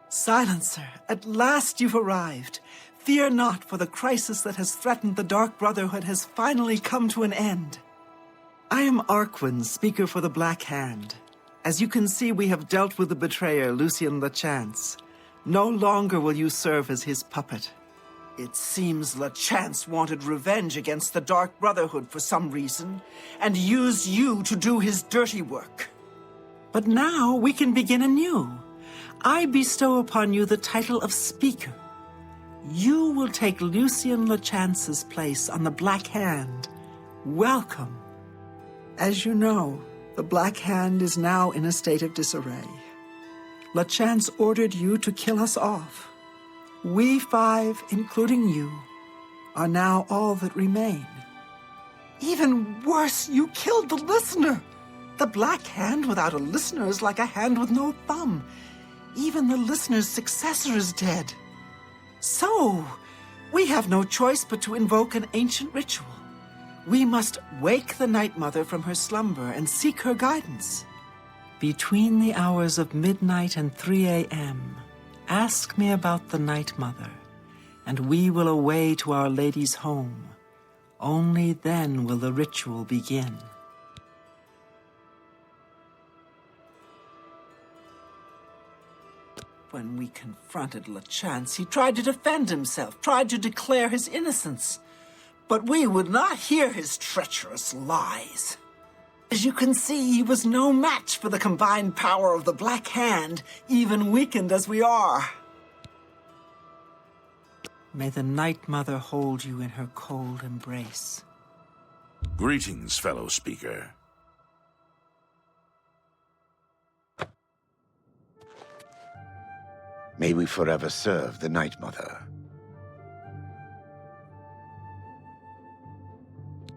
Silencer, at last you've arrived. Fear not, for the crisis that has threatened the Dark Brotherhood has finally come to an end. I am Arquin, speaker for the Black Hand. As you can see, we have dealt with the betrayer, Lucien LeChance. No longer will you serve as his puppet. It seems LeChance wanted revenge against the Dark Brotherhood for some reason, and used you to do his dirty work. But now we can begin anew. I bestow upon you the title of Speaker. You will take Lucien LeChance's place on the Black Hand. Welcome. As you know, the Black Hand is now in a state of disarray. LeChance ordered you to kill us off. We five, including you, are now all that remain. Even worse, you killed the listener! The Black Hand without a listener is like a hand with no thumb. Even the listener's successor is dead. So, we have no choice but to invoke an ancient ritual. We must wake the Night Mother from her slumber and seek her guidance. Between the hours of midnight and 3 a.m., ask me about the Night Mother, and we will away to Our Lady's home. Only then will the ritual begin. When we confronted LeChance, he tried to defend himself, tried to declare his innocence. But we would not hear his treacherous lies. As you can see, he was no match for the combined power of the Black Hand, even weakened as we are. May the Night Mother hold you in her cold embrace. Greetings, fellow speaker. May we forever serve the Night Mother.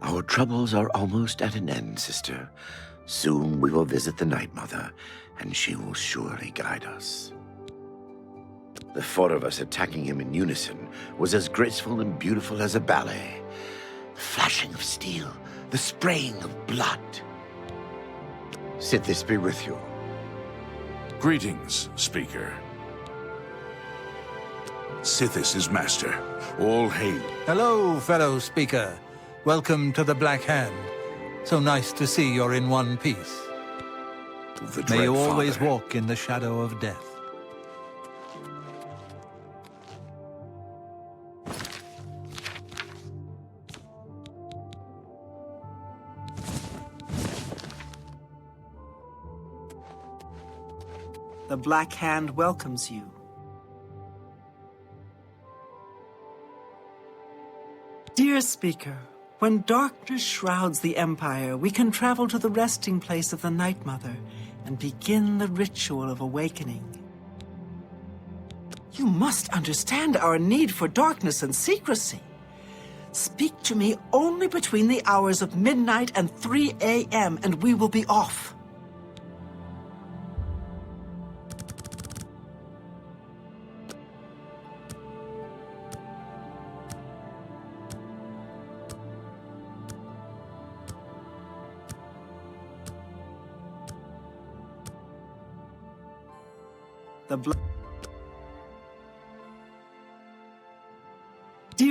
Our troubles are almost at an end, sister. Soon we will visit the Night Mother, and she will surely guide us. The four of us attacking him in unison was as graceful and beautiful as a ballet. The flashing of steel, the spraying of blood. Sithis be with you. Greetings, speaker. Sithis is master. All hail. Hello, fellow speaker. Welcome to the Black Hand. So nice to see you're in one piece. The May you Dread always Father. walk in the shadow of death. The Black Hand welcomes you. Dear Speaker, when darkness shrouds the Empire, we can travel to the resting place of the Night Mother and begin the ritual of awakening. You must understand our need for darkness and secrecy. Speak to me only between the hours of midnight and 3 a.m., and we will be off.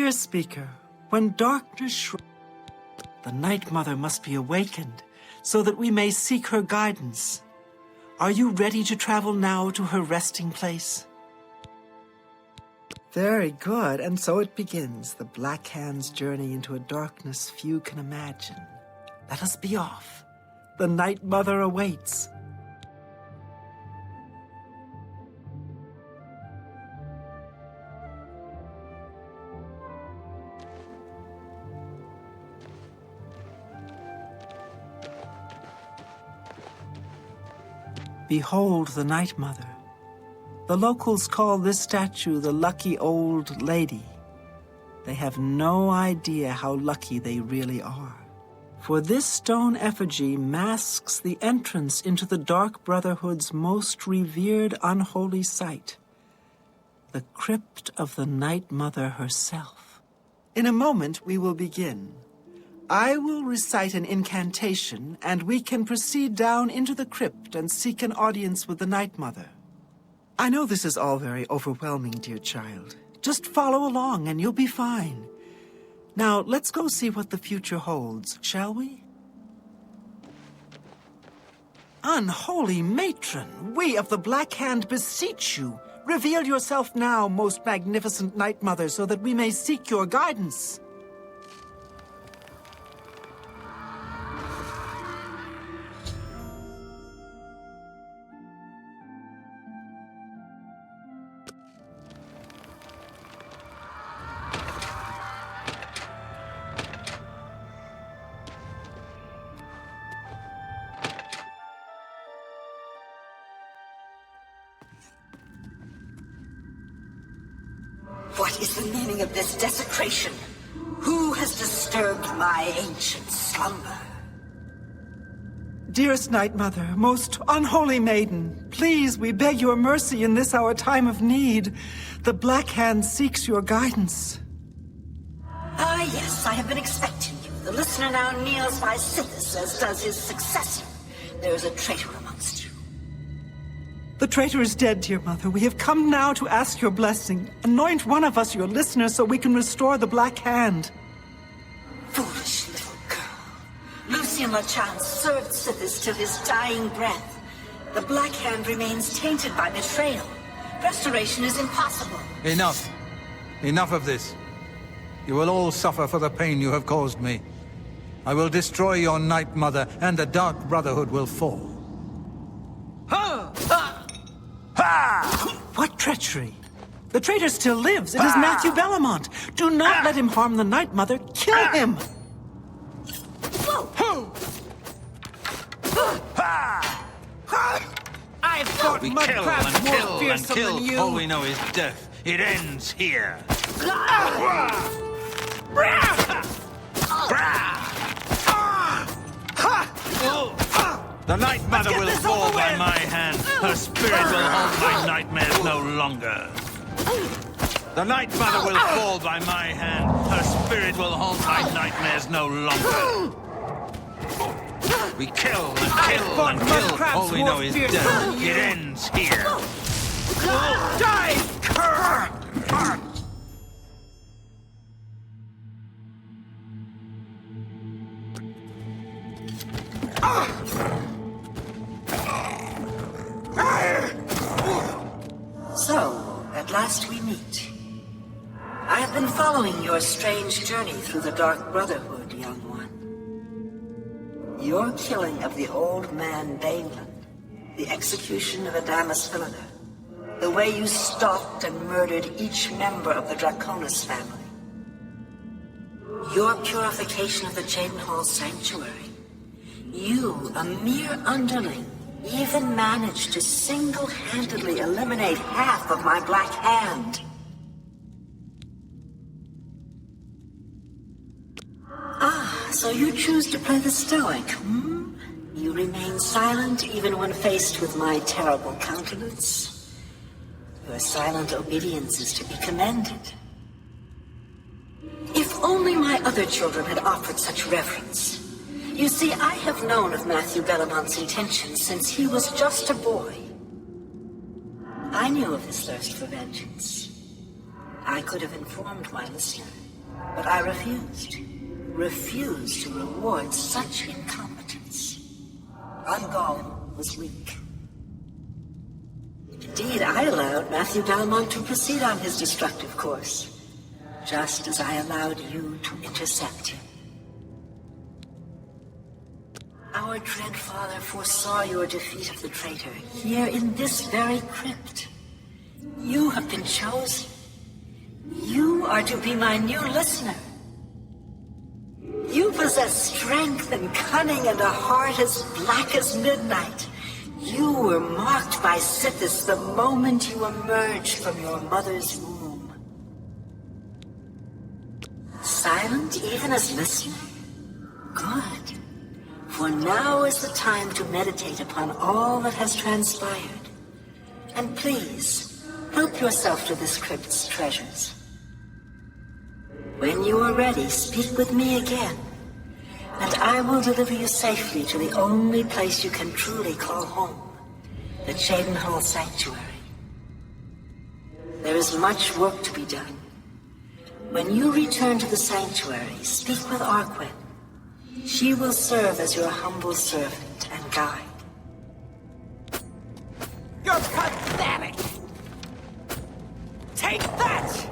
Dear Speaker, when darkness the Night Mother must be awakened so that we may seek her guidance. Are you ready to travel now to her resting place? Very good, and so it begins, the Black Hand's journey into a darkness few can imagine. Let us be off. The Night Mother awaits. Behold the Night Mother. The locals call this statue the Lucky Old Lady. They have no idea how lucky they really are. For this stone effigy masks the entrance into the Dark Brotherhood's most revered unholy site, the crypt of the Night Mother herself. In a moment we will begin. I will recite an incantation, and we can proceed down into the crypt and seek an audience with the Night Mother. I know this is all very overwhelming, dear child. Just follow along and you'll be fine. Now, let's go see what the future holds, shall we? Unholy matron, we of the Black Hand beseech you. Reveal yourself now, most magnificent Night Mother, so that we may seek your guidance. What is the meaning of this desecration? Who has disturbed my ancient slumber? Dearest Night Mother, most unholy maiden, please, we beg your mercy in this our time of need. The Black Hand seeks your guidance. Ah, yes, I have been expecting you. The listener now kneels by Sithis, as does his successor. There is a traitor amongst you. The traitor is dead, dear mother. We have come now to ask your blessing. Anoint one of us your listener so we can restore the Black Hand. Foolish little girl. Lucien Lachance served Sithis till his dying breath. The Black Hand remains tainted by betrayal. Restoration is impossible. Enough. Enough of this. You will all suffer for the pain you have caused me. I will destroy your Night Mother, and the Dark Brotherhood will fall. What treachery? The traitor still lives. It is Matthew Bellamont. Do not let him harm the Night Mother. Kill him! I've fought We mud kill crabs and more kill and fearsome kill. than you. All we know is death. It ends here. The Night Mother will fall by my hand. Her spirit will haunt my nightmares no longer. The Night Mother will fall by my hand. Her spirit will haunt my nightmares no longer. We kill and kill and kill. All we know is death. It ends here. Die! So, at last we meet. I have been following your strange journey through the Dark Brotherhood, young one. Your killing of the old man Balin, the execution of Adamus Philida, the way you stalked and murdered each member of the Draconis family, your purification of the Jadenhall Sanctuary. You, a mere underling, even managed to single-handedly eliminate half of my Black Hand. Ah, so you choose to play the stoic, hmm? You remain silent even when faced with my terrible countenance. Your silent obedience is to be commended. If only my other children had offered such reverence. You see, I have known of Matthew Bellamont's intentions since he was just a boy. I knew of his thirst for vengeance. I could have informed my listener, but I refused. Refused to reward such incompetence. Ungol was weak. Indeed, I allowed Matthew Bellamont to proceed on his destructive course, just as I allowed you to intercept him. Our dread father foresaw your defeat of the traitor here in this very crypt. You have been chosen. You are to be my new listener. You possess strength and cunning and a heart as black as midnight. You were marked by Sithis the moment you emerged from your mother's womb. Silent even as listener? Good. For now is the time to meditate upon all that has transpired. And please, help yourself to this crypt's treasures. When you are ready, speak with me again, and I will deliver you safely to the only place you can truly call home, the Jadenhall Sanctuary. There is much work to be done. When you return to the sanctuary, speak with Arquin. She will serve as your humble servant and guide. You're pathetic! Take that!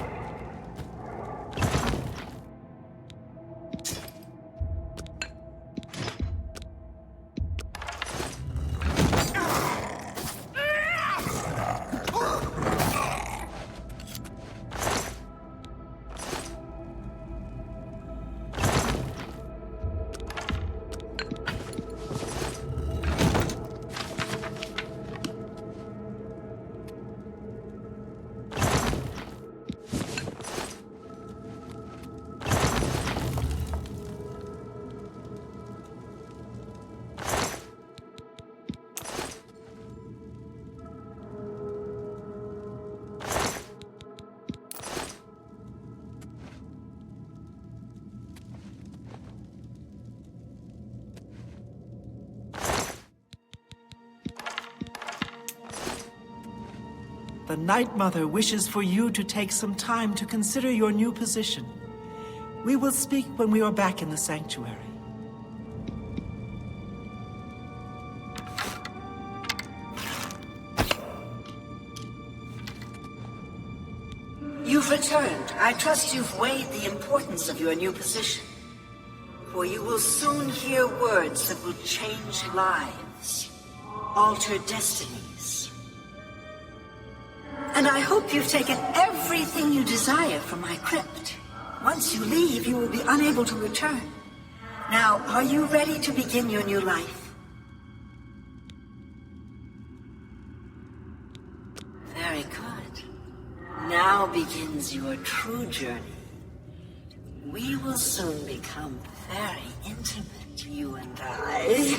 The Night Mother wishes for you to take some time to consider your new position. We will speak when we are back in the sanctuary. You've returned. I trust you've weighed the importance of your new position. For you will soon hear words that will change lives, alter destinies. And I hope you've taken everything you desire from my crypt. Once you leave, you will be unable to return. Now, are you ready to begin your new life? Very good. Now begins your true journey. We will soon become very intimate, you and I.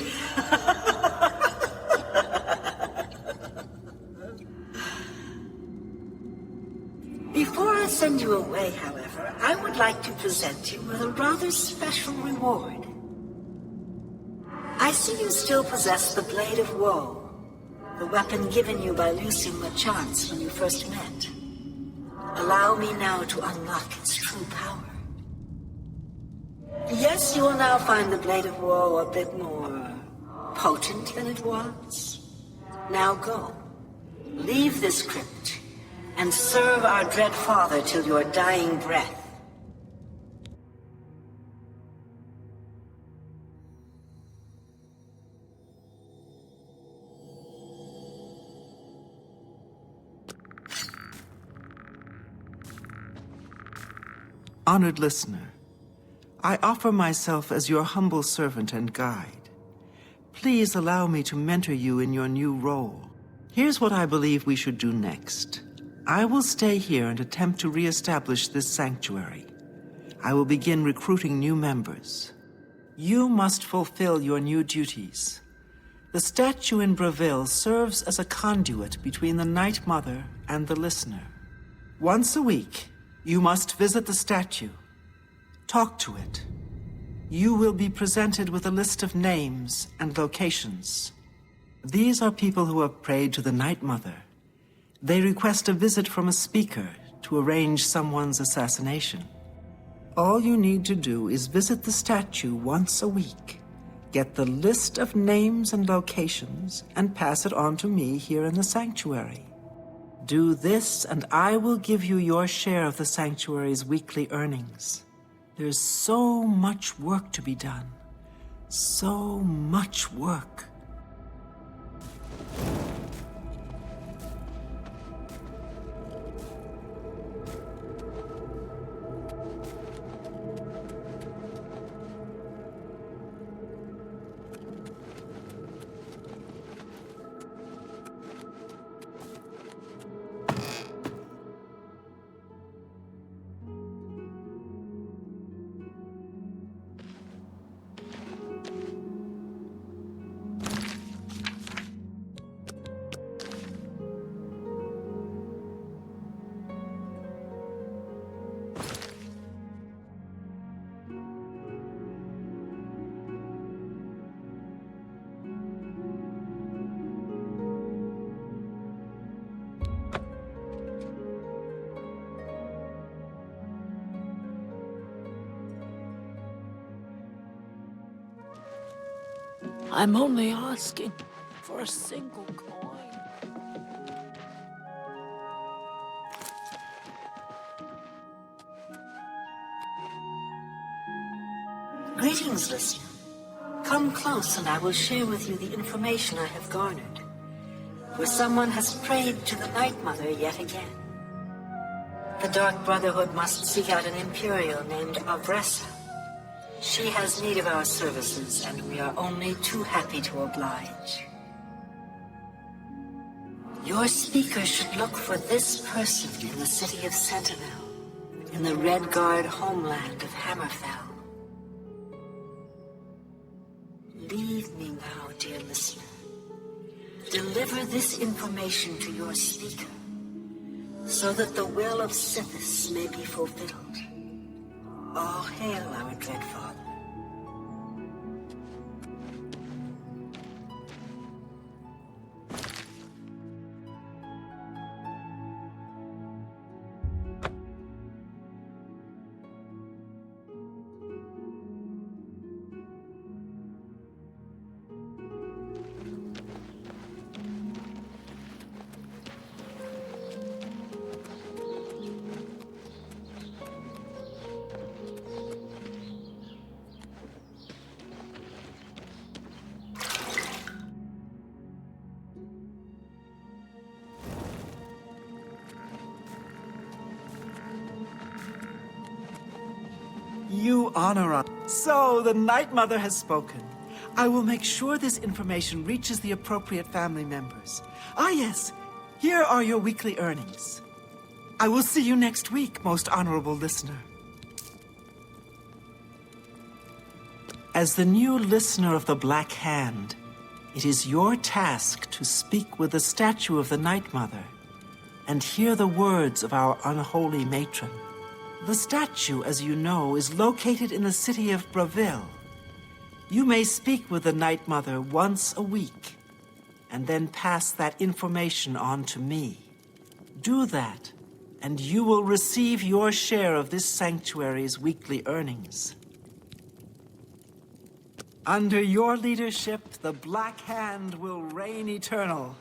Before I send you away, however, I would like to present you with a rather special reward. I see you still possess the Blade of Woe, the weapon given you by Lucien LeChance when you first met. Allow me now to unlock its true power. Yes, you will now find the Blade of Woe a bit more potent than it was. Now go. Leave this crypt and serve our dread father till your dying breath. Honored listener, I offer myself as your humble servant and guide. Please allow me to mentor you in your new role. Here's what I believe we should do next. I will stay here and attempt to re-establish this sanctuary. I will begin recruiting new members. You must fulfill your new duties. The statue in Breville serves as a conduit between the Night Mother and the listener. Once a week, you must visit the statue. Talk to it. You will be presented with a list of names and locations. These are people who have prayed to the Night Mother. They request a visit from a speaker to arrange someone's assassination. All you need to do is visit the statue once a week, get the list of names and locations, and pass it on to me here in the sanctuary. Do this, and I will give you your share of the sanctuary's weekly earnings. There's so much work to be done. So much work. I'm only asking for a single coin. Greetings, listener. Come close and I will share with you the information I have garnered. For someone has prayed to the Night Mother yet again. The Dark Brotherhood must seek out an Imperial named Avressa. She has need of our services, and we are only too happy to oblige. Your speaker should look for this person in the city of Sentinel, in the Red Guard homeland of Hammerfell. Leave me now, dear listener. Deliver this information to your speaker, so that the will of Sithis may be fulfilled. All hail our dread father. You honor us. So, the Night Mother has spoken. I will make sure this information reaches the appropriate family members. Ah, yes. Here are your weekly earnings. I will see you next week, most honorable listener. As the new listener of the Black Hand, it is your task to speak with the statue of the Night Mother and hear the words of our unholy matron. The statue, as you know, is located in the city of Bravil. You may speak with the Night Mother once a week, and then pass that information on to me. Do that, and you will receive your share of this sanctuary's weekly earnings. Under your leadership, the Black Hand will reign eternal.